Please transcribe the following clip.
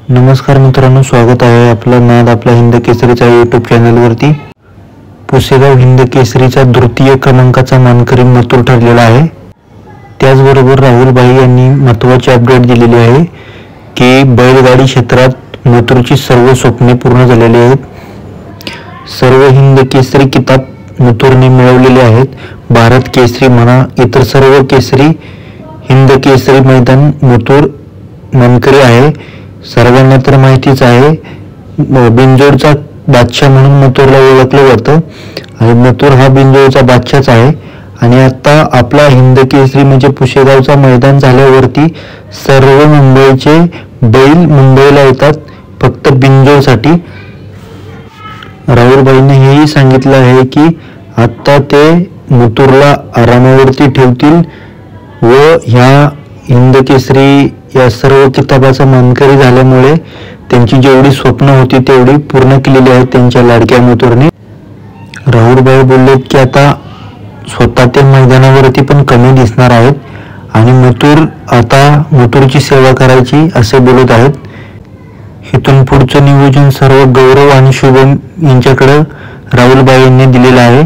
नमस्कार मित्रांनो, स्वागत आहे आपलं नाद आपला हिंद केसरीचा यूट्यूब चॅनलवरती। पुसेगाव हिंद केसरीचा तृतीय क्रमांकाचा मानकरी मथुर ठरलेला आहे। त्याचबरोबर राहुल भाई यांनी महत्त्वाची अपडेट दिलेली आहे की बैलगाडी क्षेत्रात मथुरची सर्व स्वप्ने पूर्ण झालेली आहेत। सर्व हिंद केसरी किताब मथुरने मिळवलेले आहेत। भारत केसरी म्हणा, इतर सर्व केसरी हिंद केसरी मैदान मथुर मानकरी आहे। सर्वांना तर माहितीच आहे, बिंजोडचा बादशाह म्हणून मथुरला ओळखलं जातं आणि मथुर हा बिंजोडचा बादशाहच आहे। आणि आता आपला हिंद केसरी म्हणजे पुसेगावचा मैदान झाल्यावरती सर्व मुंबईचे बैल मुंबईला येतात फक्त बिंजोडसाठी। राहुलभाईने हेही सांगितलं आहे की आता ते मथुरला आरामावरती ठेवतील व ह्या हिंद केसरी या सर्व किताबाचा मानकरी झाल्यामुळे त्यांची जेवढी स्वप्न होती तेवढी पूर्ण केलेली आहेत त्यांच्या लाडक्या मथुरने। राहुलभाई बोललेत की आता स्वतः ते मैदानावरती पण कमी दिसणार आहेत आणि मथुरची सेवा करायची असे बोलत आहेत। इथून पुढचं नियोजन सर्व गौरव आणि शुभम यांच्याकडे राहुलभाई यांनी दिलेलं आहे।